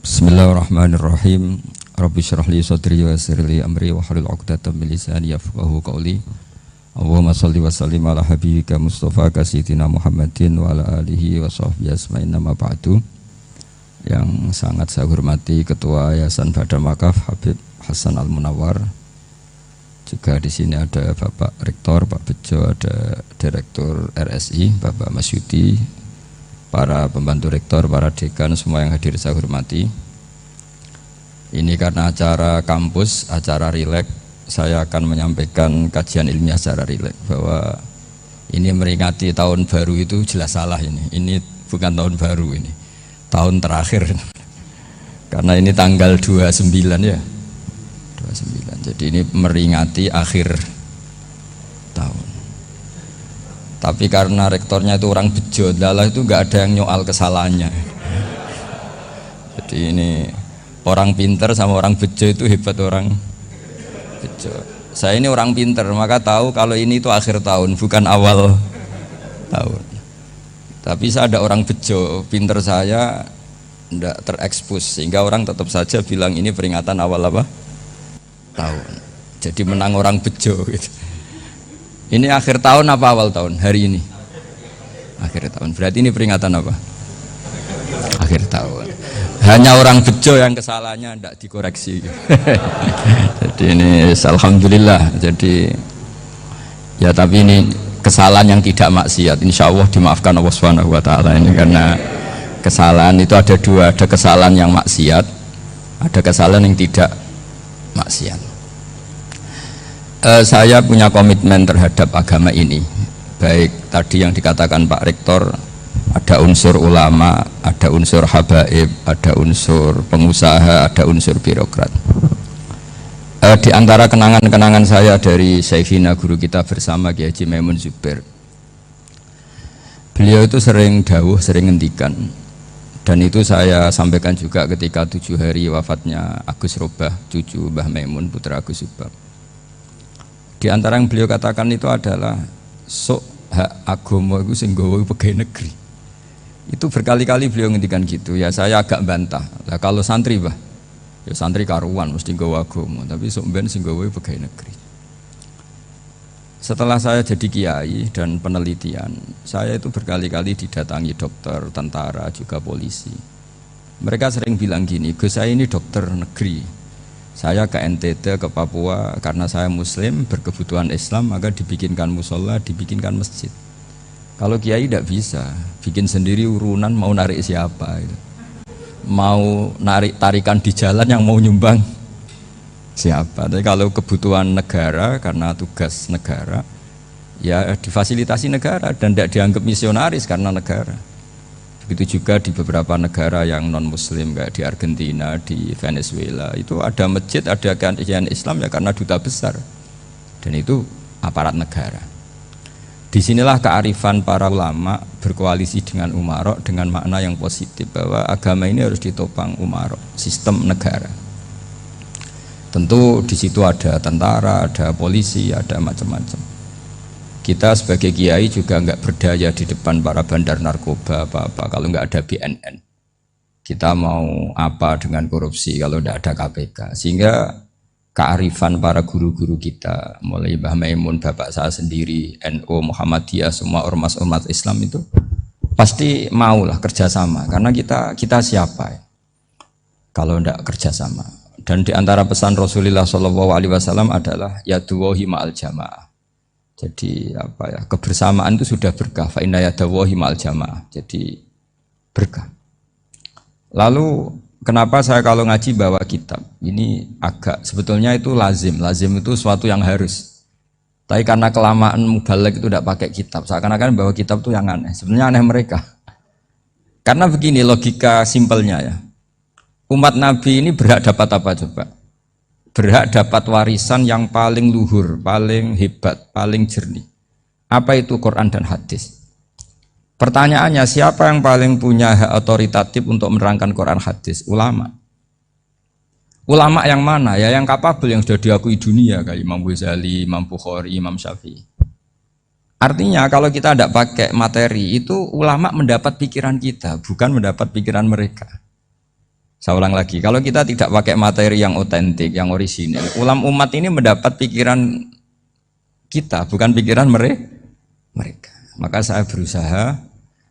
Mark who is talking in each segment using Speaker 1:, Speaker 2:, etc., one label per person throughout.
Speaker 1: Bismillahirrahmanirrahim. Rabbi shrah li sadri wa yassir li amri wa hlul 'uqdatam min lisani yafqahu qawli. Allahumma shalli wa sallim ala habibika Mustafa sayyidina Muhammadin wa ala alihi wa sahbihi asma'in nama ba'du. Yang sangat saya hormati Ketua Yayasan Badar Wakaf Habib Hasan Al-Munawwar. Juga di sini ada Bapak Rektor Pak Bejo, ada Direktur RSI Bapak Mas Yudi, para pembantu rektor, para dekan, semua yang hadir saya hormati. Ini karena acara kampus, acara rileks, saya akan menyampaikan kajian ilmiah secara rileks bahwa ini meringati tahun baru itu jelas salah ini bukan tahun baru, ini tahun terakhir karena ini tanggal 29 ya 29, jadi ini meringati akhir tahun. Tapi karena rektornya itu orang bejo, dalah itu nggak ada yang nyoal kesalahannya. Jadi ini orang pinter sama orang bejo itu hebat, orang bejo. Saya ini orang pinter, maka tahu kalau ini itu akhir tahun bukan awal tahun. Tapi saya ada orang bejo, pinter saya tidak terekspos sehingga orang tetap saja bilang ini peringatan awal apa? Tahun. Jadi menang orang bejo gitu. Ini akhir tahun apa awal tahun? Hari ini akhir tahun, berarti ini peringatan apa? Akhir tahun. Hanya orang bejo yang kesalahannya tidak dikoreksi. Jadi ini alhamdulillah. Jadi ya, tapi ini kesalahan yang tidak maksiat, insya Allah dimaafkan Allah Subhanahu Wa Taala ini, karena kesalahan itu ada dua, ada kesalahan yang maksiat, ada kesalahan yang tidak maksiat. Saya punya komitmen terhadap agama ini, baik tadi yang dikatakan Pak Rektor, ada unsur ulama, ada unsur habaib, ada unsur pengusaha, ada unsur birokrat. Di antara kenangan-kenangan saya dari Syekhina guru kita bersama Kiai Haji Maimun Zubair, beliau itu sering dawuh, sering ngendikan, dan itu saya sampaikan juga ketika 7 hari wafatnya Agus Robah, cucu Mbah Maimun, putra Agus Subah. Di antara yang beliau katakan itu adalah sok hak agama itu sing gawe pegawai negeri. Itu berkali-kali beliau ngendikan gitu. Ya saya agak bantah. Lah kalau santri bah, ya santri karuan mesti gawe agama, tapi sok ben sing gawe pegawai negeri. Setelah saya jadi kiai dan penelitian, saya itu berkali-kali didatangi dokter, tentara, juga polisi. Mereka sering bilang gini, Gus saya ini dokter negeri. Saya ke NTT, ke Papua, karena saya muslim, berkebutuhan Islam, maka dibikinkan musola, dibikinkan masjid. Kalau kiai tidak bisa, bikin sendiri urunan, mau narik siapa gitu. Mau narik tarikan di jalan yang mau nyumbang siapa. Tapi kalau kebutuhan negara, karena tugas negara, ya difasilitasi negara dan tidak dianggap misionaris karena negara. Begitu juga di beberapa negara yang non muslim kayak di Argentina, di Venezuela, itu ada masjid, ada kajian Islam ya karena duta besar, dan itu aparat negara. Disinilah kearifan para ulama berkoalisi dengan umarok dengan makna yang positif, bahwa agama ini harus ditopang umarok, sistem negara. Tentu di situ ada tentara, ada polisi, ada macam-macam. Kita sebagai kiai juga nggak berdaya di depan para bandar narkoba apa-apa kalau nggak ada BNN. Kita mau apa dengan korupsi kalau nggak ada KPK. Sehingga kearifan para guru-guru kita, mulai Mbah Maimun, bapak saya sendiri, NU, Muhammadiyah, semua ormas-ormas Islam itu pasti maulah kerjasama. Karena kita siapa ya kalau nggak kerjasama. Dan di antara pesan Rasulullah SAW adalah yaduwahi ma'al jamaah. Jadi apa ya, kebersamaan itu sudah berkah, fa inna yadallahi ma'al jamaah, jadi berkah. Lalu kenapa saya kalau ngaji bawa kitab ini agak sebetulnya itu lazim itu suatu yang harus, tapi karena kelamaan mubalek itu tidak pakai kitab, seakan-akan bawa kitab itu yang aneh. Sebenarnya aneh mereka, karena begini logika simpelnya ya, umat Nabi ini berhak dapat apa coba? Berhak dapat warisan yang paling luhur, paling hebat, paling jernih. Apa itu Quran dan hadis? Pertanyaannya, siapa yang paling punya hak otoritatif untuk menerangkan Quran hadis? Ulama. Ulama yang mana? Ya yang kapabel, yang sudah diakui dunia, kayak Imam Ghazali, Imam Bukhari, Imam Syafi'i. Artinya kalau kita tidak pakai materi itu, ulama mendapat pikiran kita, bukan mendapat pikiran mereka. Saya ulang lagi, kalau kita tidak pakai materi yang otentik, yang orisinil, umat ini mendapat pikiran kita, bukan pikiran mereka. Maka saya berusaha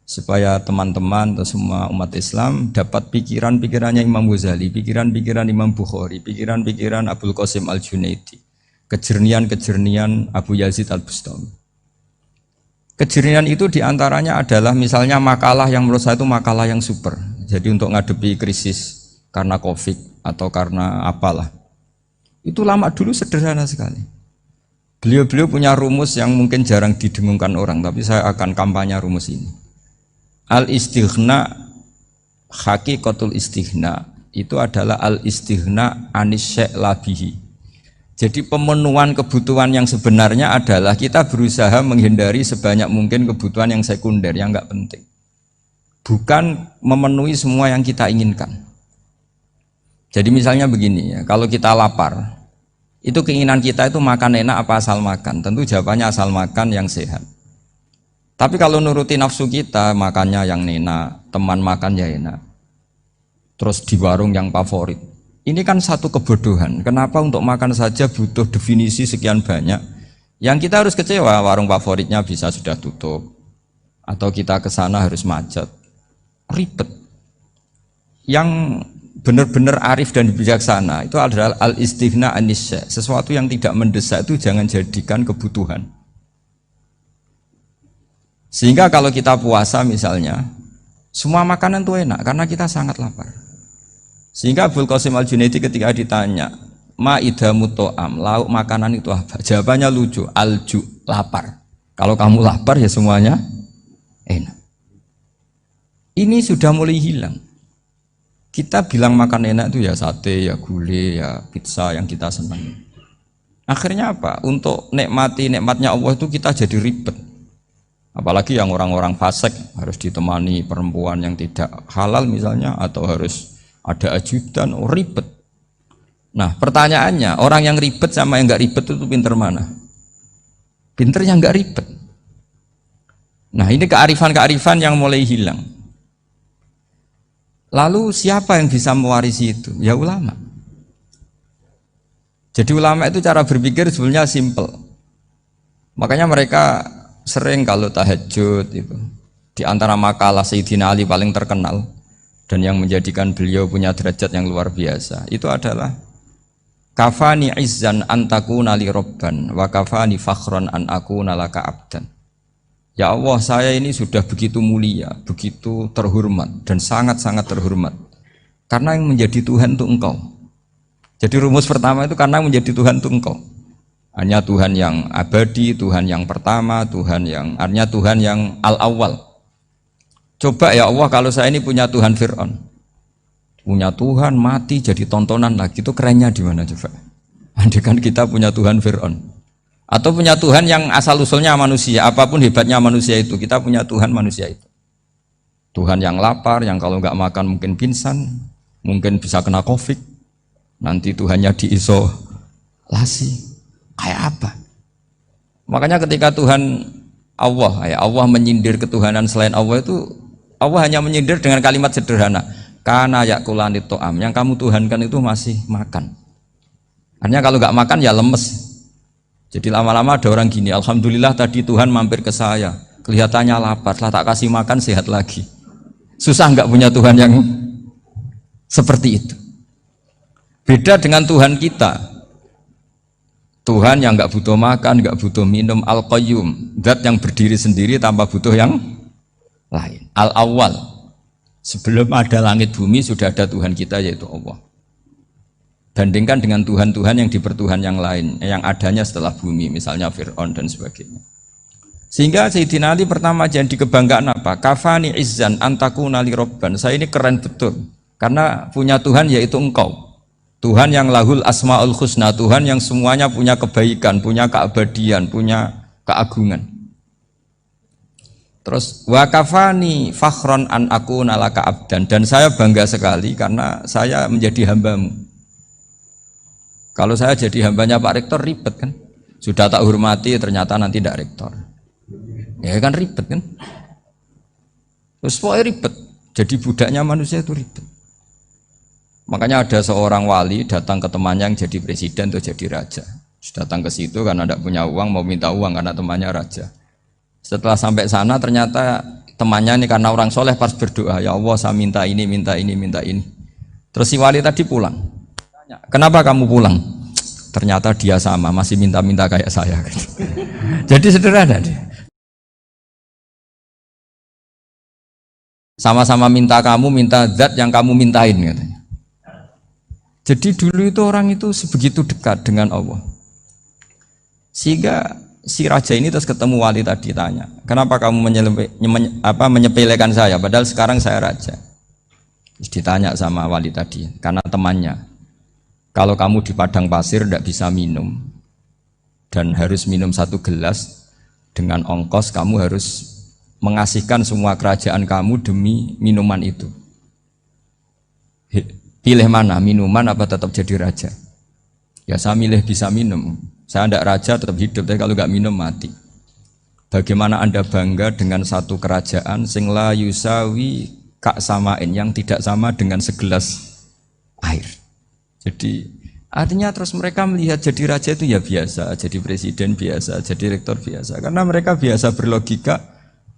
Speaker 1: supaya teman-teman atau semua umat Islam dapat pikiran-pikirannya Imam Ghazali, pikiran-pikiran Imam Bukhari, pikiran-pikiran Abul Qasim Al-Junaidi, kejernian-kejernian Abu Yazid Al-Bustami. Kejernian itu diantaranya adalah misalnya makalah yang menurut saya itu makalah yang super. Jadi untuk ngadepi krisis karena COVID atau karena apalah, itu lama dulu sederhana sekali. Beliau-beliau punya rumus yang mungkin jarang didengungkan orang, tapi saya akan kampanye rumus ini. Al-istighna, hakikatul istighna, itu adalah al-istighna anis syai' labihi. Jadi pemenuhan kebutuhan yang sebenarnya adalah kita berusaha menghindari sebanyak mungkin kebutuhan yang sekunder, yang enggak penting. Bukan memenuhi semua yang kita inginkan. Jadi misalnya begini ya, kalau kita lapar, itu keinginan kita itu makan enak apa asal makan? Tentu jawabannya asal makan yang sehat. Tapi kalau nuruti nafsu kita, makannya yang enak, teman makan ya enak, terus di warung yang favorit. Ini kan satu kebodohan. Kenapa untuk makan saja butuh definisi sekian banyak? Yang kita harus kecewa, warung favoritnya bisa sudah tutup, atau kita ke sana harus macet, ribet. Yang benar-benar arif dan bijaksana itu adalah al-istighna anisya. Sesuatu yang tidak mendesak itu jangan jadikan kebutuhan. Sehingga kalau kita puasa misalnya, semua makanan itu enak karena kita sangat lapar. Sehingga Abul Qasim Al-Junaidi ketika ditanya, ma idamu to'am, lauk makanan itu apa? Jawabannya lucu, alju, lapar. Kalau kamu lapar ya semuanya enak. Ini sudah mulai hilang. Kita bilang makan enak itu ya sate, ya gulai, ya pizza yang kita senang. Akhirnya apa? Untuk nikmati nikmatnya Allah itu kita jadi ribet. Apalagi yang orang-orang fasik harus ditemani perempuan yang tidak halal misalnya, atau harus ada ajudan, ribet. Nah pertanyaannya, orang yang ribet sama yang nggak ribet itu pinter mana? Pinter yang nggak ribet. Nah ini kearifan-kearifan yang mulai hilang. Lalu siapa yang bisa mewarisi itu? Ya ulama. Jadi ulama itu cara berpikir sebenarnya simple. Makanya mereka sering kalau tahajud itu, di antara makalah Sayyidina Ali paling terkenal dan yang menjadikan beliau punya derajat yang luar biasa, itu adalah kafani izzan antakuna li robban wa kafani fakhron an akuna laka abdan. Ya Allah, saya ini sudah begitu mulia, begitu terhormat dan sangat-sangat terhormat karena yang menjadi Tuhan itu Engkau. Jadi rumus pertama itu karena menjadi Tuhan itu Engkau. Hanya Tuhan yang abadi, Tuhan yang pertama, hanya Tuhan yang al-awwal. Coba ya Allah, kalau saya ini punya Tuhan Fir'aun, punya Tuhan mati jadi tontonan lagi, itu kerennya di mana coba? Andai kan kita punya Tuhan Fir'aun. Atau punya Tuhan yang asal-usulnya manusia, apapun hebatnya manusia itu, kita punya Tuhan manusia itu. Tuhan yang lapar, yang kalau nggak makan mungkin pingsan, mungkin bisa kena COVID, nanti Tuhannya diisolasi, kayak apa? Makanya ketika Tuhan Allah menyindir ketuhanan selain Allah itu, Allah hanya menyindir dengan kalimat sederhana, kana yakulanit to'am, yang kamu tuhankan itu masih makan. Artinya kalau nggak makan ya lemes. Jadi lama-lama ada orang gini, alhamdulillah tadi Tuhan mampir ke saya, kelihatannya lapar, setelah tak kasih makan sehat lagi. Susah nggak punya Tuhan yang seperti itu. Beda dengan Tuhan kita, Tuhan yang nggak butuh makan, nggak butuh minum, al-qayyum, zat yang berdiri sendiri tanpa butuh yang lain, al-awwal. Sebelum ada langit bumi sudah ada Tuhan kita yaitu Allah. Bandingkan dengan Tuhan-Tuhan yang dipertuhan yang lain, yang adanya setelah bumi, misalnya Fir'aun dan sebagainya. Sehingga Sayyidina Ali pertama jadi kebanggaan apa? Kafani izzan antakuna li robban. Saya ini keren betul, karena punya Tuhan yaitu Engkau. Tuhan yang lahul asma'ul husna, Tuhan yang semuanya punya kebaikan, punya keabadian, punya keagungan. Terus wa kafani fakhron an akuna laka abdan, dan saya bangga sekali karena saya menjadi hambamu. Kalau saya jadi hambanya Pak Rektor ribet kan, sudah tak hormati ternyata nanti tidak rektor, ya kan ribet kan, terus pokoknya ribet, jadi budaknya manusia itu ribet. Makanya ada seorang wali datang ke temannya yang jadi presiden atau jadi raja. Datang ke situ karena tidak punya uang, mau minta uang karena temannya raja. Setelah sampai sana ternyata temannya ini karena orang soleh pas berdoa, ya Allah saya minta ini, minta ini, minta ini. Terus si wali tadi pulang. Tanya, kenapa kamu pulang? Ternyata dia sama, masih minta-minta kayak saya. Jadi sederhana dia. Sama-sama minta kamu, minta zat yang kamu mintain katanya. Jadi dulu itu orang itu sebegitu dekat dengan Allah. Sehingga si raja ini terus ketemu wali tadi tanya, kenapa kamu menyepelekan saya padahal sekarang saya raja. Terus ditanya sama wali tadi, karena temannya, kalau kamu di padang pasir tidak bisa minum dan harus minum 1 gelas, dengan ongkos kamu harus mengasihkan semua kerajaan kamu demi minuman itu. Pilih mana, minuman apa tetap jadi raja? Ya saya milih bisa minum. Saya tidak raja tetap hidup, tapi kalau nggak minum mati. Bagaimana Anda bangga dengan satu kerajaan sing la yusawi kak samain, yang tidak sama dengan segelas air. Jadi artinya terus mereka melihat jadi raja itu ya biasa, jadi presiden biasa, jadi rektor biasa. Karena mereka biasa berlogika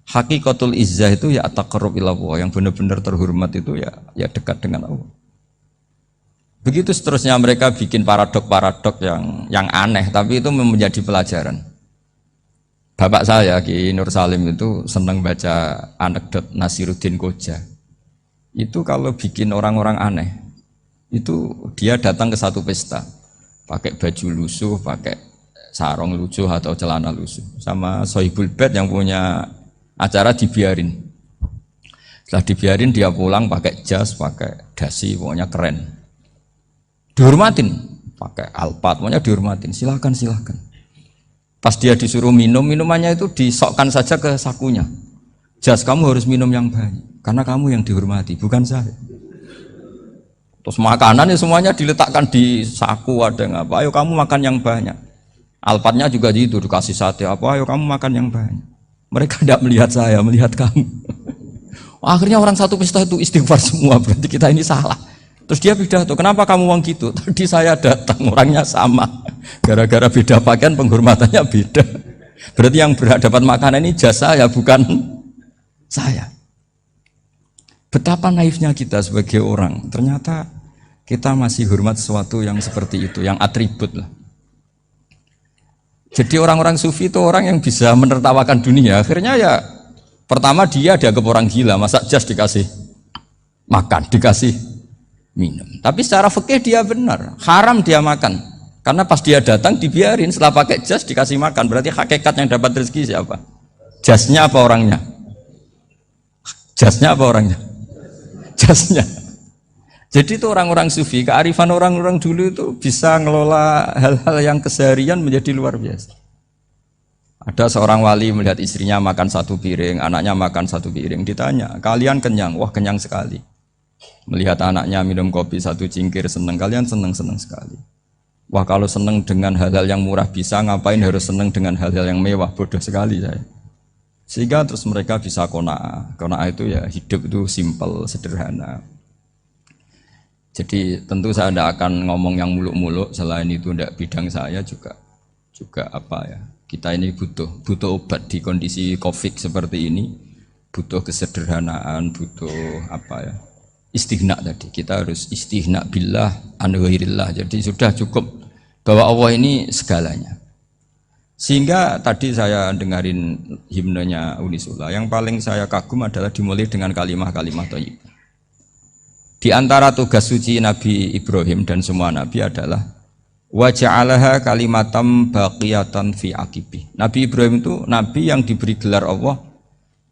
Speaker 1: hakikatul izzah itu ya taqarrub ila Allah, yang benar-benar terhormat itu ya dekat dengan Allah. Begitu seterusnya mereka bikin paradok-paradok yang aneh, tapi itu menjadi pelajaran. Bapak saya Ki Nur Salim itu senang baca anekdot Nasiruddin Koja. Itu kalau bikin orang-orang aneh, itu dia datang ke satu pesta, pakai baju lusuh, pakai sarung lusuh atau celana lusuh, sama Sohibul Bait yang punya acara dibiarin. Setelah dibiarin dia pulang pakai jas, pakai dasi, pokoknya keren. Dihormatin, pakai alpat, pokoknya dihormatin, silakan. Pas dia disuruh minum, minumannya itu disokkan saja ke sakunya. Jas, kamu harus minum yang banyak, karena kamu yang dihormati, bukan saya. Terus makanannya semuanya diletakkan di saku, ada yang apa, ayo kamu makan yang banyak. Alpatnya juga gitu, dikasih sate, apa, ayo kamu makan yang banyak. Mereka tidak melihat saya, melihat kamu. Akhirnya orang satu pesta itu istighfar semua, berarti kita ini salah. Terus dia pidato, kenapa kamu uang gitu? Tadi saya datang, orangnya sama. Gara-gara beda pakaian, penghormatannya beda. Berarti yang berhak dapat makanan ini jasa ya, bukan saya. Betapa naifnya kita sebagai orang. Ternyata kita masih hormat sesuatu yang seperti itu, yang atribut lah. Jadi orang-orang sufi itu orang yang bisa menertawakan dunia. Akhirnya ya, pertama dia dianggap orang gila, masa jas dikasih makan, dikasih minum. Tapi secara fikih dia benar, haram dia makan. Karena pas dia datang dibiarin, setelah pakai jas dikasih makan. Berarti hakikat yang dapat rezeki siapa? Jasnya apa orangnya? Jasnya apa orangnya? Jasnya. Jadi itu orang-orang sufi, kearifan orang-orang dulu itu bisa ngelola hal-hal yang keseharian menjadi luar biasa. Ada seorang wali melihat istrinya makan 1 piring, anaknya makan 1 piring. Ditanya, kalian kenyang? Wah kenyang sekali. Melihat anaknya minum kopi 1 cingkir, seneng. Kalian seneng sekali. Wah kalau seneng dengan hal-hal yang murah bisa, ngapain harus seneng dengan hal-hal yang mewah? Bodoh sekali saya. Sehingga terus mereka bisa qanaah. Qanaah itu ya hidup itu simpel, sederhana. Jadi tentu saya tidak akan ngomong yang muluk-muluk, selain itu tidak bidang saya juga apa ya. Kita ini butuh obat di kondisi Covid seperti ini, butuh kesederhanaan, butuh apa ya? Istighna tadi. Kita harus istighna billah an ghairillah. Jadi sudah cukup bahwa Allah ini segalanya. Sehingga tadi saya dengarin himnenya Unisula, yang paling saya kagum adalah dimulai dengan kalimat-kalimat thayyibah. Di antara tugas suci Nabi Ibrahim dan semua Nabi adalah wa ja'alaha kalimatam baqiyatan fi aqibi. Nabi Ibrahim itu Nabi yang diberi gelar Allah.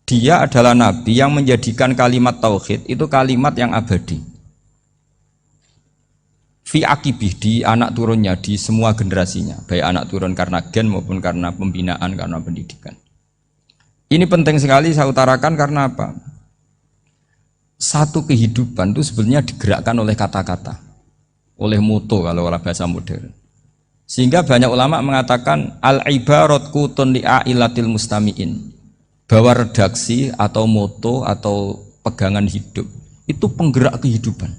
Speaker 1: Dia adalah Nabi yang menjadikan kalimat tauhid itu kalimat yang abadi. Fi aqibi, di anak turunnya, di semua generasinya. Baik anak turun karena gen maupun karena pembinaan, karena pendidikan. Ini penting sekali saya utarakan karena apa? Satu kehidupan itu sebenarnya digerakkan oleh kata-kata, oleh moto kalau orang bahasa modern. Sehingga banyak ulama mengatakan al-ibarat kutun li'ailatil mustami'in, bahwa redaksi atau moto atau pegangan hidup itu penggerak kehidupan.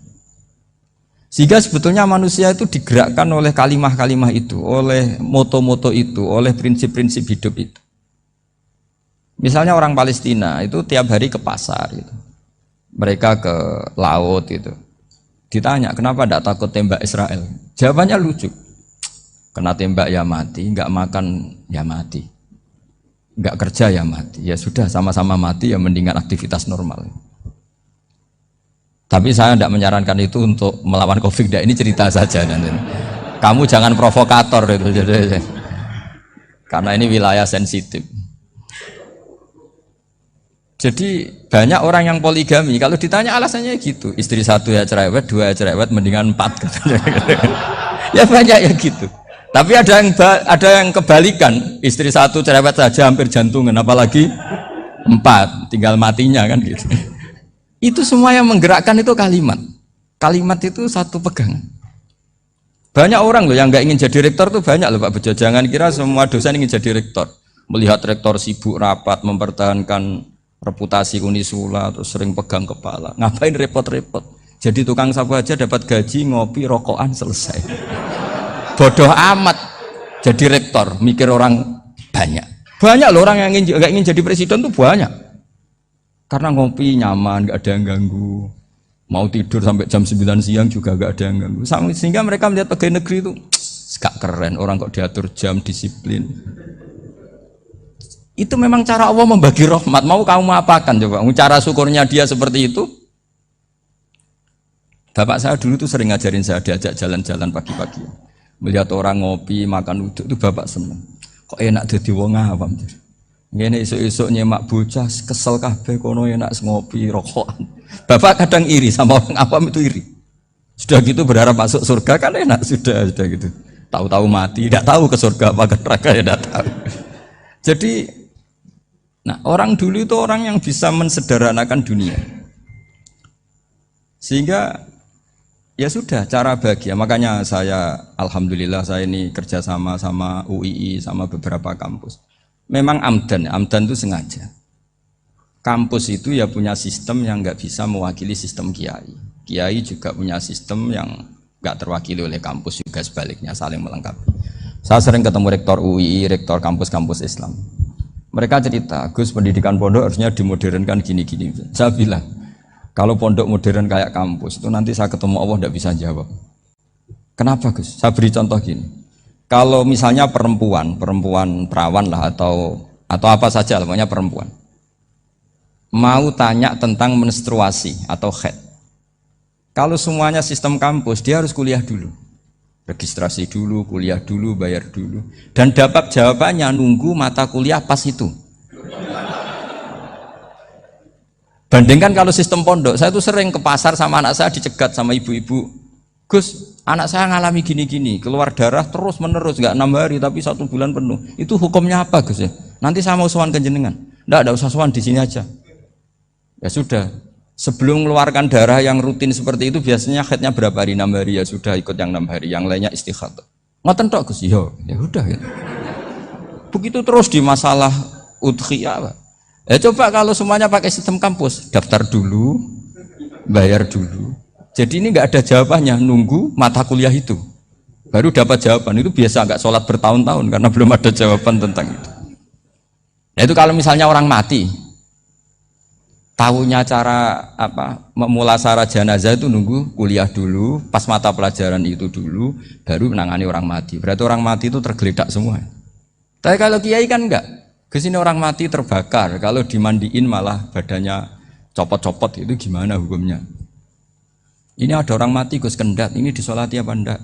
Speaker 1: Sehingga sebetulnya manusia itu digerakkan oleh kalimah-kalimah itu, oleh moto-moto itu, oleh prinsip-prinsip hidup itu. Misalnya orang Palestina itu tiap hari ke pasar gitu. Mereka ke laut itu. Ditanya, kenapa tidak takut tembak Israel? Jawabannya lucu. Kena tembak ya mati, nggak makan ya mati. Nggak kerja ya mati. Ya sudah, sama-sama mati ya mendingan aktivitas normal. Tapi saya tidak menyarankan itu untuk melawan COVID. Ini cerita saja nanti. Kamu jangan provokator itu. Karena ini wilayah sensitif. Jadi banyak orang yang poligami, kalau ditanya alasannya gitu, istri satu ya cerewet, dua ya cerewet, mendingan 4 ya banyak ya gitu. Tapi ada yang kebalikan, istri satu cerewet saja hampir jantungan, apalagi 4, tinggal matinya kan gitu. Itu semua yang menggerakkan itu kalimat. Kalimat itu satu pegangan. Banyak orang loh yang nggak ingin jadi rektor tuh banyak loh Pak Bejo. Jangan kira semua dosen ingin jadi rektor. Melihat rektor sibuk rapat mempertahankan reputasi Unisula atau sering pegang kepala, ngapain repot-repot? Jadi tukang sapu aja dapat gaji, ngopi, rokokan, selesai. Bodoh amat jadi rektor, mikir orang banyak loh orang yang nggak ingin jadi presiden tuh banyak, karena ngopi nyaman, nggak ada yang ganggu, mau tidur sampai jam 9 siang juga nggak ada yang ganggu, sehingga mereka melihat pegawai negeri itu gak keren, orang kok diatur jam, disiplin. Itu memang cara Allah membagi rahmat. Mau kamu apakan coba? Cara syukurnya dia seperti itu. Bapak saya dulu tuh sering ngajarin saya, diajak jalan-jalan pagi-pagi. Melihat orang ngopi, makan uduk itu bapak seneng. Kok enak jadi wong awam. Ngene esuk-esuk nyemak bocah kesel kabeh kono enak ngopi, rokokan. Bapak kadang iri sama orang awam itu iri. Sudah gitu berharap masuk surga kan enak sudah gitu. Tahu-tahu mati, tidak tahu ke surga apa ke neraka ya tidak tahu. Jadi nah, orang dulu itu orang yang bisa mensederhanakan dunia. Sehingga ya sudah cara bahagia. Makanya saya alhamdulillah saya ini kerjasama sama UII sama beberapa kampus. Memang amdan itu sengaja. Kampus itu ya punya sistem yang nggak bisa mewakili sistem kiai. Kiai juga punya sistem yang nggak terwakili oleh kampus, juga sebaliknya saling melengkapi. Saya sering ketemu rektor UII, rektor kampus-kampus Islam. Mereka cerita, Gus, pendidikan pondok harusnya dimodernkan gini-gini. Saya bilang, kalau pondok modern kayak kampus, itu nanti saya ketemu Allah tidak bisa jawab. Kenapa Gus? Saya beri contoh gini. Kalau misalnya perempuan perawan lah atau apa saja, namanya perempuan, mau tanya tentang menstruasi atau haid. Kalau semuanya sistem kampus, dia harus kuliah dulu. Registrasi dulu, kuliah dulu, bayar dulu, dan dapat jawabannya nunggu mata kuliah pas itu. Bandingkan kalau sistem pondok, saya tuh sering ke pasar sama anak saya dicegat sama ibu-ibu, Gus, anak saya ngalami gini-gini, keluar darah terus menerus, nggak 6 hari tapi 1 bulan penuh. Itu hukumnya apa Gus ya? Nanti saya mau sowan ke jenengan. Nggak usah sowan, di sini aja. Ya sudah. Sebelum mengeluarkan darah yang rutin seperti itu biasanya haidnya berapa hari? 6 hari, ya sudah ikut yang 6 hari, yang lainnya istikhadah. Ngoten tok Gus, ya udah ya. Begitu terus di masalah udhiyah. Coba kalau semuanya pakai sistem kampus, daftar dulu, bayar dulu. Jadi ini nggak ada jawabannya, nunggu mata kuliah itu. Baru dapat jawaban, itu biasa nggak sholat bertahun-tahun karena belum ada jawaban tentang itu. Nah itu kalau misalnya orang mati, tahunya cara apa memulasara jenazah itu nunggu kuliah dulu, pas mata pelajaran itu dulu, baru menangani orang mati. Berarti orang mati itu tergeledak semua. Tapi kalau kiai kan enggak. Kesini orang mati terbakar, kalau dimandiin malah badannya copot-copot, itu gimana hukumnya? Ini ada orang mati Gus Kendat, ini disolati apa enggak?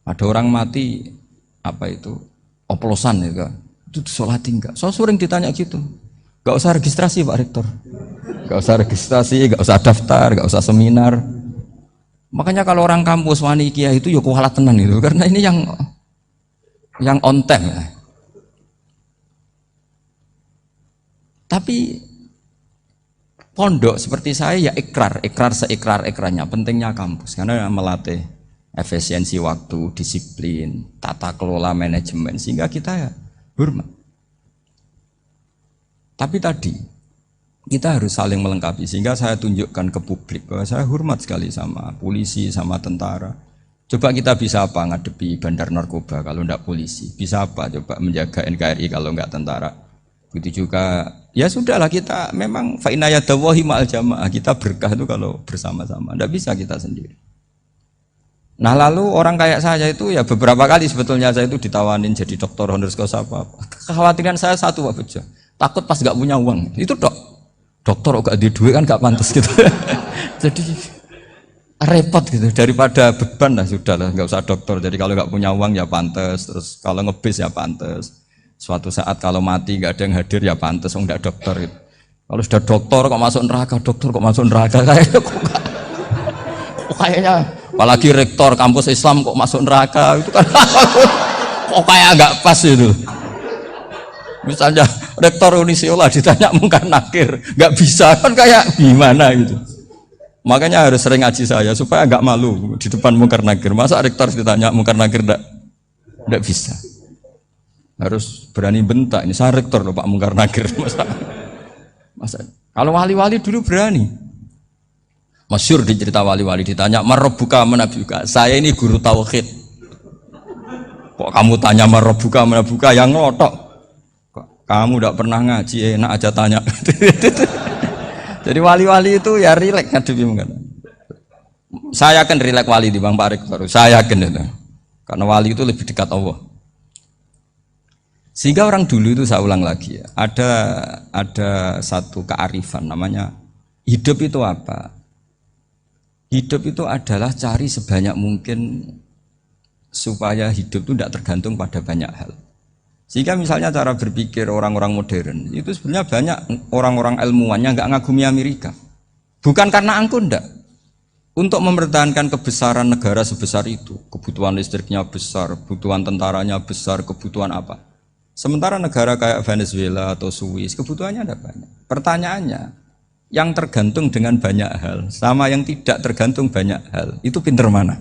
Speaker 1: Ada orang mati apa itu oplosan ya, itu disolati enggak? So sering ditanya gitu. Gak usah registrasi Pak Rektor, gak usah registrasi, gak usah daftar, gak usah seminar. Makanya kalau orang kampus wani kiai itu ya kualat tenan itu, karena ini yang on time ya. Tapi pondok seperti saya ya ikrar seikrar-ikrarnya pentingnya kampus karena melatih efisiensi waktu, disiplin, tata kelola manajemen sehingga kita ya hormat. Tapi tadi Kita harus saling melengkapi, sehingga saya tunjukkan ke publik bahwa saya hormat sekali sama polisi, sama tentara. Coba kita bisa apa ngadepi bandar narkoba kalau enggak polisi? Bisa apa coba menjaga NKRI kalau enggak tentara? Begitu juga, ya sudahlah kita memang fa'inayadawahi ma'al jamaah, kita berkah itu kalau bersama-sama, enggak bisa kita sendiri. Nah lalu orang kayak saya itu ya beberapa kali sebetulnya saya itu ditawanin jadi dokter honoris causa apa. Kekhawatiran saya satu Pak Bejo, takut pas enggak punya uang, itu dok. Dokter kok gak di duit kan gak pantas gitu. Jadi repot gitu, daripada beban lah sudah lah, nggak usah dokter. Jadi kalau nggak punya uang ya pantas, terus kalau ngebis ya pantas. Suatu saat kalau mati nggak ada yang hadir ya pantas, nggak dokter gitu. Kalau sudah dokter kok masuk neraka, dokter kok masuk neraka, kayaknya apalagi rektor kampus Islam kok masuk neraka itu kan kok kayak nggak pas itu. Misalnya rektor Unisiola ditanya mungkar nakir, nggak bisa kan kayak gimana gitu. Makanya harus sering ngaji saya supaya nggak malu di depan mungkar nakir. Masa rektor ditanya mungkar nakir nggak bisa. Harus berani bentak. Ini saya rektor loh Pak mungkar nakir. Masa kalau wali-wali dulu berani. Masyhur di cerita wali-wali ditanya marabbuka manabuka. Saya ini guru tauhid. Kok kamu tanya marabbuka manabuka yang ngotok? Kamu tidak pernah ngaji, enak aja tanya. Jadi wali-wali itu ya rileks ngadepi mungkin. Saya akan rileks wali di Bang Pak Rektor. Saya yakin itu. Karena wali itu lebih dekat Allah. Sehingga orang dulu itu saya ulang lagi ya, ada satu kearifan namanya hidup itu apa? Hidup itu adalah cari sebanyak mungkin supaya hidup itu tidak tergantung pada banyak hal. Sehingga misalnya cara berpikir orang-orang modern itu sebenarnya banyak orang-orang ilmuwan yang nggak ngagumi Amerika. Bukan karena angkuh ndak. Untuk mempertahankan kebesaran negara sebesar itu, kebutuhan listriknya besar, kebutuhan tentaranya besar, kebutuhan apa. Sementara negara kayak Venezuela atau Swiss kebutuhannya ada banyak. Pertanyaannya, yang tergantung dengan banyak hal sama yang tidak tergantung banyak hal, itu pinter mana?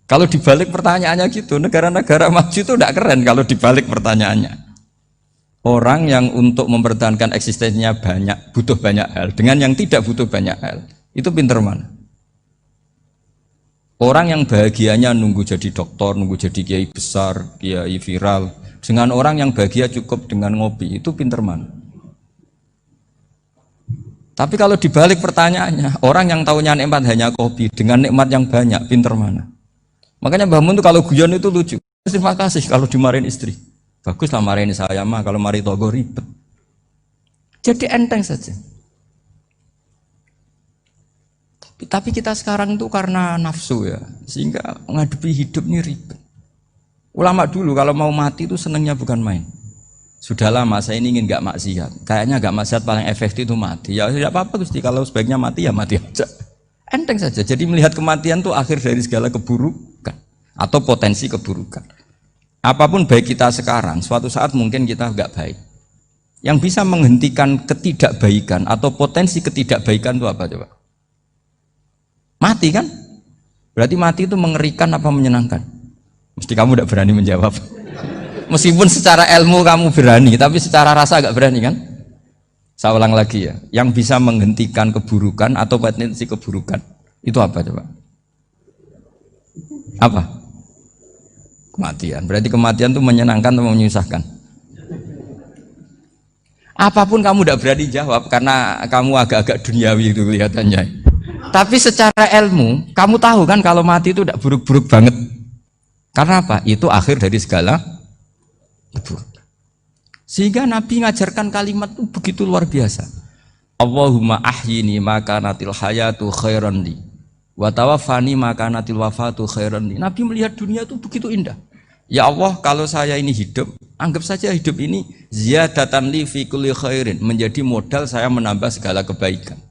Speaker 1: Kalau dibalik pertanyaannya gitu, negara-negara maju itu tidak keren kalau dibalik pertanyaannya. Orang yang untuk mempertahankan eksistensinya banyak, butuh banyak hal, dengan yang tidak butuh banyak hal, itu pinter mana? Orang yang bahagianya nunggu jadi dokter, nunggu jadi kiai besar, kiai viral, dengan orang yang bahagia cukup dengan ngopi, itu pinter mana? Tapi kalau dibalik pertanyaannya, orang yang tahunya nikmat hanya kopi, dengan nikmat yang banyak, pinter mana? Makanya Mbah Mun tuh kalau guyon itu lucu. Terima kasih kalau dimarahin istri. Bagus lah marahin saya mah, kalau mari togo ribet. Jadi enteng saja. Tapi kita sekarang tuh karena nafsu ya, sehingga ngadepi hidup ini ribet. Ulama dulu kalau mau mati itu senengnya bukan main. Sudah lama saya ini ingin gak maksiat. Kayaknya gak maksiat paling efektif itu mati. Ya tidak apa-apa Gusti, kalau sebaiknya mati ya mati aja. Enteng saja. Jadi melihat kematian itu akhir dari segala keburukan atau potensi keburukan. Apapun baik kita sekarang, suatu saat mungkin kita nggak baik. Yang bisa menghentikan ketidakbaikan atau potensi ketidakbaikan itu apa coba? Mati kan? Berarti mati itu mengerikan apa menyenangkan? Mesti kamu tidak berani menjawab. Meskipun secara ilmu kamu berani, tapi secara rasa agak berani kan? Saya ulang lagi ya, yang bisa menghentikan keburukan atau potensi keburukan itu apa coba? Apa? Kematian. Berarti kematian itu menyenangkan atau menyusahkan? Apapun kamu tidak berani jawab karena kamu agak-agak duniawi itu kelihatannya. Tapi secara ilmu, kamu tahu kan kalau mati itu tidak buruk-buruk banget. Karena apa? Itu akhir dari segala keburukan. Sehingga Nabi ngajarkan kalimat itu begitu luar biasa. Allahumma ahyini maka natil hayatu khairan li wa tawaffani maka natil wafatu khairan li. Nabi melihat dunia itu begitu indah. Ya Allah, kalau saya ini hidup, anggap saja hidup ini ziyadatan li fi kulli khairin, menjadi modal saya menambah segala kebaikan.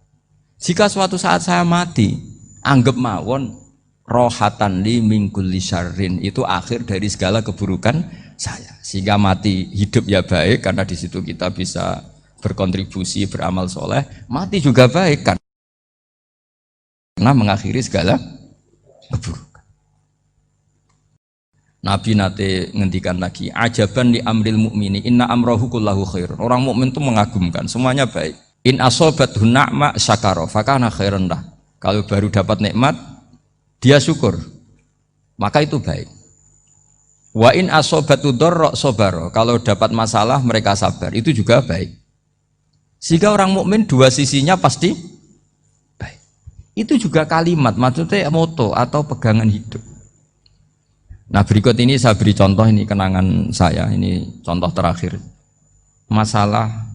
Speaker 1: Jika suatu saat saya mati, anggap mawon rohatan li min kulli syarrin, itu akhir dari segala keburukan saya. Sehingga mati hidup ya baik karena di situ kita bisa berkontribusi beramal soleh. Mati juga baik karena mengakhiri segala keburukan. Nabi nate ngendikan lagi, ajaban li amril mukmini inna amrahu kullahu khair. Orang mukmin itu mengagumkan, semuanya baik. In asobathu na'ma syakara fakana khairan lah. Kalau baru dapat nikmat, dia syukur, maka itu baik. Wa in asobatu dharra sabara. Kalau dapat masalah mereka sabar, itu juga baik. Sehingga orang mukmin dua sisinya pasti baik. Itu juga kalimat, maksudnya moto atau pegangan hidup. Nah berikut ini saya beri contoh, ini kenangan saya, ini contoh terakhir. Masalah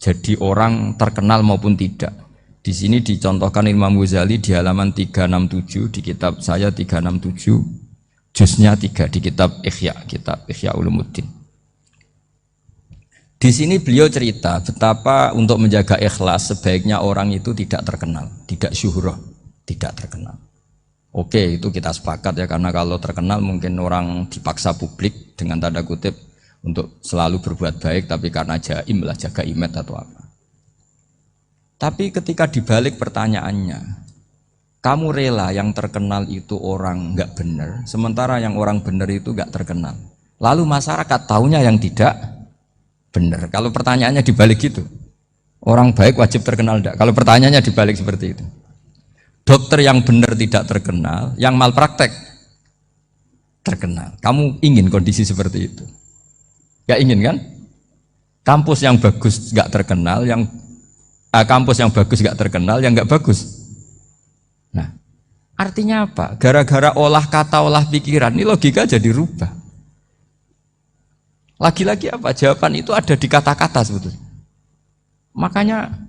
Speaker 1: jadi orang terkenal maupun tidak. Di sini dicontohkan Imam Ghazali di halaman 367 di kitab saya 367, juznya 3 di kitab Ihya Ulumuddin. Di sini beliau cerita betapa untuk menjaga ikhlas sebaiknya orang itu tidak terkenal, tidak syuhrah, tidak terkenal. Oke, itu kita sepakat ya, karena kalau terkenal mungkin orang dipaksa publik dengan tanda kutip untuk selalu berbuat baik, tapi karena jaim lah, jaga image atau apa. Tapi ketika dibalik pertanyaannya, kamu rela yang terkenal itu orang nggak benar, sementara yang orang benar itu nggak terkenal. Lalu masyarakat taunya yang tidak benar. Kalau pertanyaannya dibalik gitu, orang baik wajib terkenal enggak? Kalau pertanyaannya dibalik seperti itu. Dokter yang benar tidak terkenal, yang malpraktek terkenal. Kamu ingin kondisi seperti itu? Gak ingin kan? Kampus yang bagus gak terkenal, kampus yang bagus gak terkenal, yang gak bagus. Nah, artinya apa? Gara-gara olah kata, olah pikiran, ini logika jadi rubah. Lagi-lagi apa? Jawaban itu ada di kata-kata sebetulnya. Makanya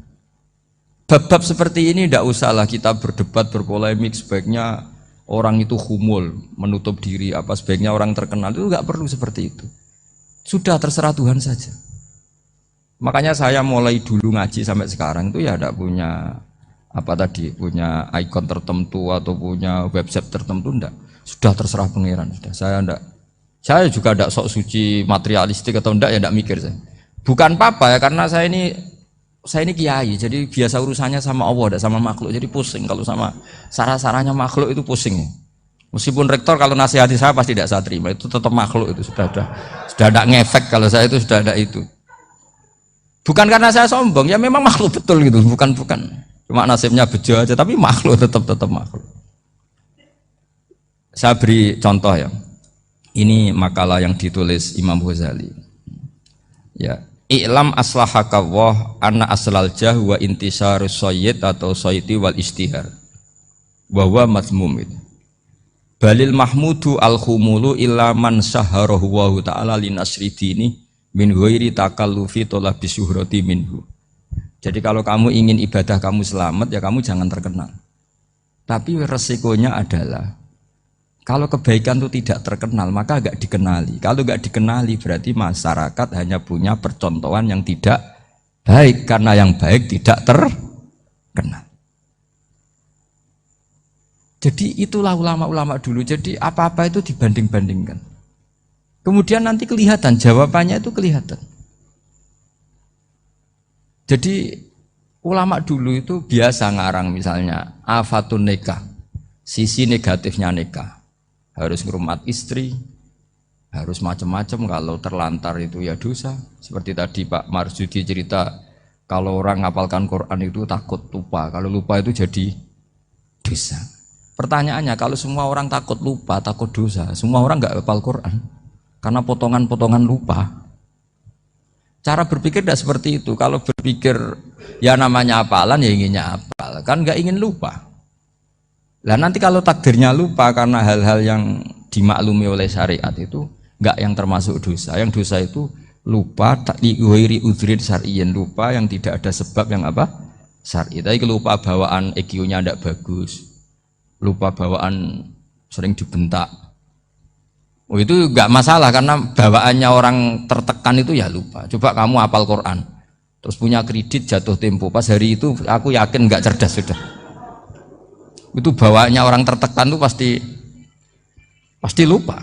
Speaker 1: bab-bab seperti ini tidak usahlah kita berdebat, berpolemik, sebaiknya orang itu humul, menutup diri, apa sebaiknya orang terkenal, itu nggak perlu seperti itu. Sudah terserah Tuhan saja. Makanya saya mulai dulu ngaji sampai sekarang itu ya tidak punya punya ikon tertentu atau punya website tertentu, enggak. Sudah terserah pangeran, sudah. Saya juga tidak sok suci materialistik atau enggak, ya tidak mikir saya. Bukan apa-apa ya, karena saya ini kiai, jadi biasa urusannya sama Allah, tidak sama makhluk, jadi pusing kalau sama sarah-sarahnya makhluk itu pusing. Meskipun rektor kalau nasihati saya pasti tidak saya terima, itu tetap makhluk, itu sudah ada ngefek kalau saya itu sudah ada itu. Bukan karena saya sombong, ya memang makhluk betul gitu, bukan. Cuma nasibnya bejo aja, tapi makhluk tetap makhluk. Saya beri contoh ya. Ini makalah yang ditulis Imam Ghazali. Ya. I'lam aslahaka Allah anna aslal jah wa intisarus sayyid atau sayyidi wal istihar wa huwa mazmum itu. Balil mahmudu al khumulu illa man saharahu wa ta'ala linasri dini min ghairi takallufi talabi syuhrati minhu. Jadi kalau kamu ingin ibadah kamu selamat, ya kamu jangan terkenal. Tapi resikonya adalah kalau kebaikan itu tidak terkenal, maka agak dikenali. Kalau agak dikenali berarti masyarakat hanya punya percontohan yang tidak baik, karena yang baik tidak terkenal. Jadi itulah ulama-ulama dulu. Jadi apa-apa itu dibanding-bandingkan. Kemudian nanti kelihatan, jawabannya itu kelihatan. Jadi ulama dulu itu biasa ngarang misalnya afatun nikah, sisi negatifnya nikah. Harus ngurmat istri, harus macam-macam, kalau terlantar itu ya dosa. Seperti tadi Pak Marsudi cerita, kalau orang ngapalkan Quran itu takut lupa, kalau lupa itu jadi dosa. Pertanyaannya, kalau semua orang takut lupa, takut dosa, semua orang nggak hafal Quran karena potongan-potongan lupa. Cara berpikir tidak seperti itu. Kalau berpikir ya namanya hafalan, ya inginnya hafal, kan nggak ingin lupa. Lah nanti kalau takdirnya lupa karena hal-hal yang dimaklumi oleh syariat itu enggak yang termasuk dosa. Yang dosa itu lupa liwiri udhrin syar'iyyin, lupa yang tidak ada sebab yang apa? Syar'i. Tapi lupa bawaan EQ-nya enggak bagus. Lupa bawaan sering dibentak. Oh itu enggak masalah karena bawaannya orang tertekan itu ya lupa. Coba kamu hafal Quran, terus punya kredit jatuh tempo. Pas hari itu aku yakin enggak cerdas sudah. Itu bawaannya orang tertekan itu pasti lupa.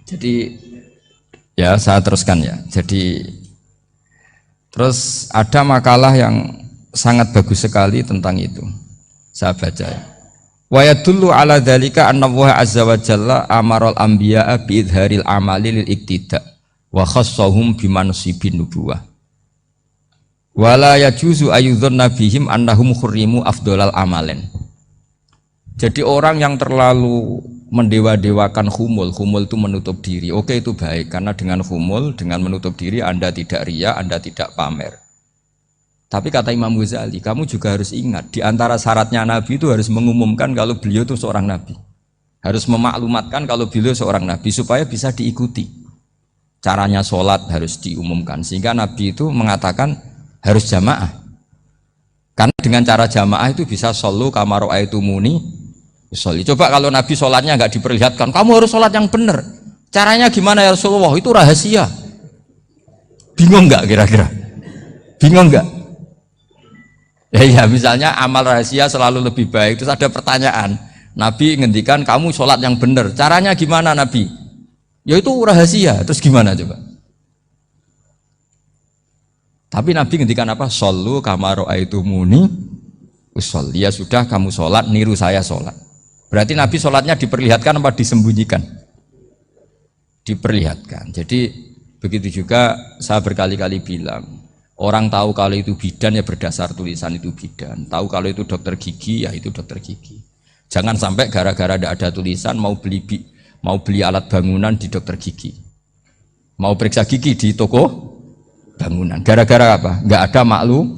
Speaker 1: Jadi ya saya teruskan ya. Jadi terus ada makalah yang sangat bagus sekali tentang itu. Saya baca ya. Wa yadullu ala dzalika anna Allah azza wa jalla amaral anbiya'a bi idharil amali lil iktida wa khassahum bi mansibin nubuwah. Wala yajuzu ayyudhanna bihim annahum khurrimu afdhalal amalen. Jadi orang yang terlalu mendewa-dewakan khumul itu menutup diri. Oke, itu baik karena dengan khumul, dengan menutup diri Anda tidak riya, Anda tidak pamer. Tapi kata Imam Ghazali, kamu juga harus ingat di antara syaratnya Nabi itu harus mengumumkan kalau beliau itu seorang Nabi. Harus memaklumatkan kalau beliau seorang Nabi supaya bisa diikuti. Caranya sholat harus diumumkan sehingga Nabi itu mengatakan harus jamaah. Karena dengan cara jamaah itu bisa shollu kama ra'aitumuni usolli. Coba kalau Nabi sholatnya nggak diperlihatkan, kamu harus sholat yang benar. Caranya gimana ya Rasulullah? Itu rahasia. Bingung nggak kira-kira? Bingung nggak? Ya misalnya amal rahasia selalu lebih baik. Terus ada pertanyaan, Nabi ngendikan kamu sholat yang benar. Caranya gimana Nabi? Ya itu rahasia. Terus gimana coba? Tapi Nabi ngendikan apa? Shollu kama ra'aitumuni usolli. Ya sudah kamu sholat, niru saya sholat. Berarti Nabi sholatnya diperlihatkan apa disembunyikan? Diperlihatkan. Jadi begitu juga saya berkali-kali bilang, orang tahu kalau itu bidan ya berdasar tulisan itu bidan. Tahu kalau itu dokter gigi ya itu dokter gigi. Jangan sampai gara-gara tidak ada tulisan mau beli alat bangunan di dokter gigi. Mau periksa gigi di toko bangunan. Gara-gara apa? Nggak ada maklumat.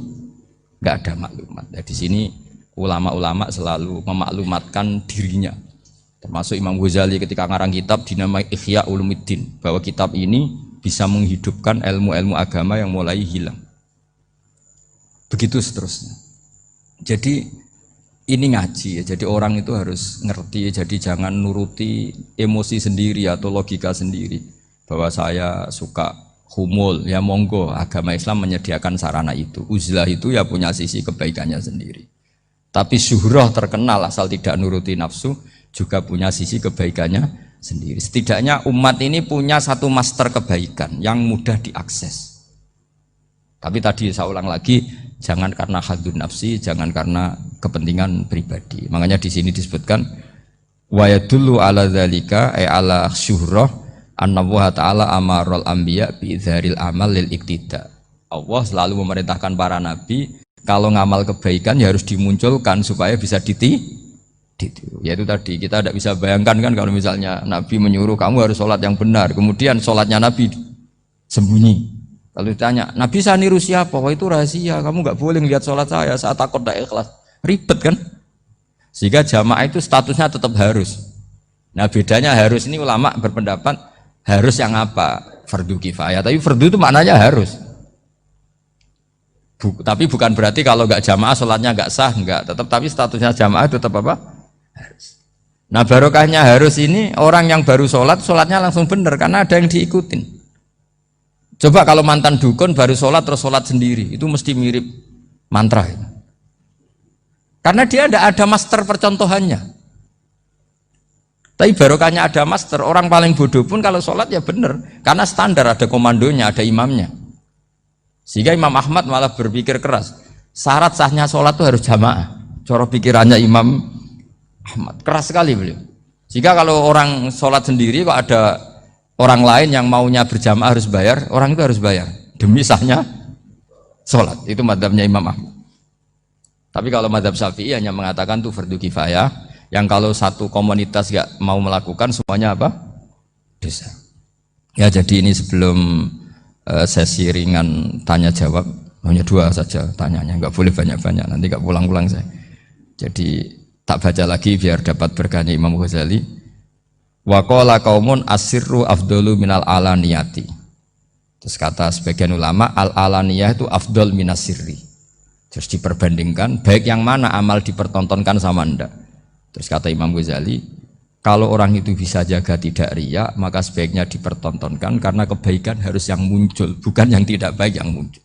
Speaker 1: Nah, di sini ulama-ulama selalu memaklumatkan dirinya. Termasuk Imam Ghazali ketika ngarang kitab dinamai Ihya Ulumuddin, bahwa kitab ini bisa menghidupkan ilmu-ilmu agama yang mulai hilang. Begitu seterusnya. Jadi ini ngaji ya. Jadi orang itu harus ngerti. Jadi jangan nuruti emosi sendiri atau logika sendiri. Bahwa saya suka humul, ya monggo. Agama Islam menyediakan sarana itu. Uzlah itu ya punya sisi kebaikannya sendiri. Tapi syuhrah terkenal asal tidak nuruti nafsu juga punya sisi kebaikannya sendiri. Setidaknya umat ini punya satu master kebaikan yang mudah diakses. Tapi tadi saya ulang lagi, jangan karena hadun nafsi, jangan karena kepentingan pribadi. Makanya di sini disebutkan wa yadullu ala dzalika ay ala syuhrah anna Allah taala amarul anbiya bi dzaril amal lil iktida. Allah selalu memerintahkan para nabi kalau ngamal kebaikan ya harus dimunculkan supaya bisa ditiru. Yaitu tadi kita tidak bisa bayangkan kan kalau misalnya Nabi menyuruh kamu harus sholat yang benar, kemudian sholatnya Nabi sembunyi. Kalau ditanya, Nabi saya niru siapa? Wah itu rahasia, kamu nggak boleh lihat sholat saya takut tidak ikhlas. Ribet kan? Sehingga jamaah itu statusnya tetap harus. Nah bedanya harus ini ulama berpendapat harus yang apa? Fardu kifayah. Tapi fardu itu maknanya harus. Tapi bukan berarti kalau nggak jamaah sholatnya nggak sah, nggak. Tapi statusnya jamaah tetap apa? Harus. Nah barokahnya harus ini orang yang baru sholat, sholatnya langsung benar karena ada yang diikutin. Coba kalau mantan dukun baru sholat terus sholat sendiri, itu mesti mirip mantra ya. Karena dia tidak ada master percontohannya. Tapi barokahnya ada master, orang paling bodoh pun kalau sholat ya benar, karena standar ada komandonya, ada imamnya. Sehingga Imam Ahmad malah berpikir keras, syarat sahnya sholat itu harus jamaah. Cara pikirannya Imam Ahmad keras sekali beliau. Jika kalau orang sholat sendiri kok ada orang lain yang maunya berjamaah harus bayar, orang itu harus bayar demi sahnya sholat. Itu madzhabnya Imam Ahmad. Tapi kalau madzhab Syafi'i hanya mengatakan itu fardu kifayah, yang kalau satu komunitas gak mau melakukan semuanya apa? Dosa. Ya jadi ini sebelum sesi ringan tanya jawab, hanya 2 saja tanyanya, nggak boleh banyak-banyak, nanti nggak pulang-pulang saya. Jadi tak baca lagi biar dapat berkahnya Imam Ghazali. Wa qala qaumun asirru afdalu minal alaniyati. Terus kata sebagian ulama al alaniyah itu afdal minas sirri. Terus diperbandingkan baik yang mana amal dipertontonkan sama ndak. Terus kata Imam Ghazali, kalau orang itu bisa jaga tidak riya, maka sebaiknya dipertontonkan karena kebaikan harus yang muncul, bukan yang tidak baik yang muncul.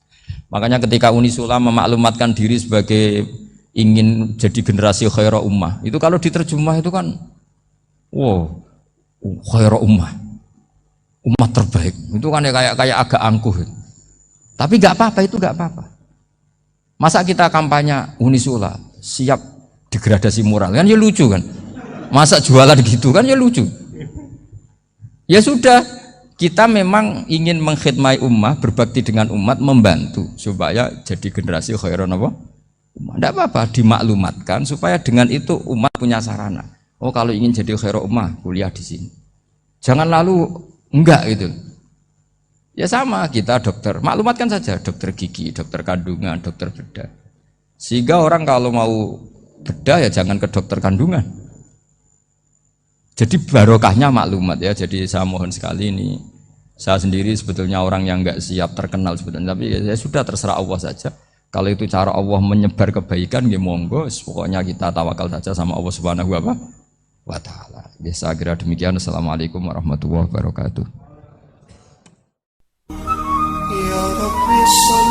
Speaker 1: Makanya ketika Unisula memaklumatkan diri sebagai ingin jadi generasi khairah ummah, itu kalau diterjemah itu kan wow, khairah ummah, umat terbaik. Itu kan ya kayak agak angkuh. Tapi nggak apa-apa, itu nggak apa-apa. Masa kita kampanye Unisula siap degradasi moral kan ya lucu kan. Masa jualan gitu kan ya lucu. Ya sudah, kita memang ingin mengkhidmati ummah, berbakti dengan umat, membantu supaya jadi generasi khairan apa? Umat. Tidak apa-apa, dimaklumatkan supaya dengan itu umat punya sarana. Oh kalau ingin jadi khairan ummah, kuliah di sini. Jangan lalu enggak gitu. Ya sama kita dokter, maklumatkan saja dokter gigi, dokter kandungan, dokter bedah. Sehingga orang kalau mau bedah ya jangan ke dokter kandungan. Jadi barokahnya maklumat ya. Jadi saya mohon sekali ini, saya sendiri sebetulnya orang yang enggak siap terkenal sebetulnya, tapi ya sudah terserah Allah saja. Kalau itu cara Allah menyebar kebaikan, ya monggo. Pokoknya kita tawakal saja sama Allah Subhanahu wa Ta'ala. Ya, saya kira demikian. Assalamualaikum warahmatullahi wabarakatuh. Ya Rabbi